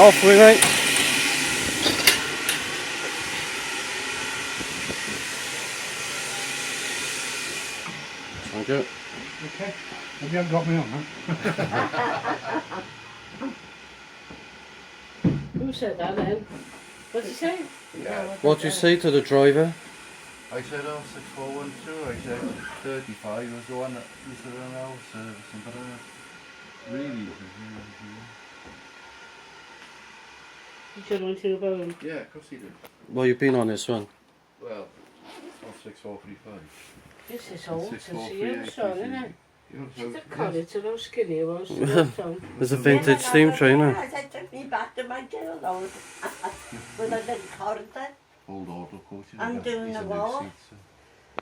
Off with mate. Thank you. Okay. Have you haven't got me on, huh? Who said that then? What did you say? Yeah. What do you say to the driver? I said, oh, 6412. I said, 35 was the one that was around our servicing, but really, You said anything about him? yeah, of course he did. Well, you've been on this one. Well, not 6435. This is old since 6438, you son, isn't it? You know, The so, college of those skinny he was to that time. There's a vintage steam trainer. I took me back to my jail though. With a little corridor. old auto coach. I'm doing the wall.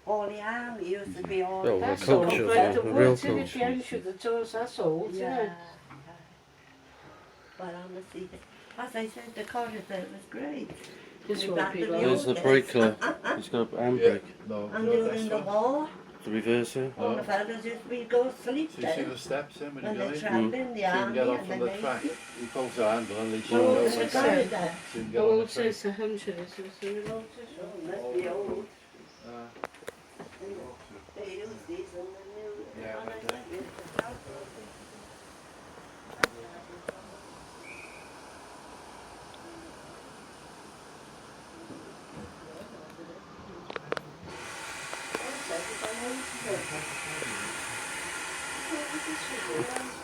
All the army used to be all Oh, That's a coach, old, a but the real woods in the coach. end should have told us that's old, isn't it? But honestly, as I said, the corridor was great. This We one back to people the There's the old brake days. clip. He's got a handbrake. No, I'm no, doing the that's wall. The reverser. All the fellas used to be go sleep So you see there. the steps in when When you go they in? trapped in the So you can army get off and from then the they track. He pulls the handle and he go shows to you the what's how that? corridor. to get The on the old train. says the Hampshire is the old Oh, must be old. Uh, They use these in the new. Yeah, one I like think is the house. Oh,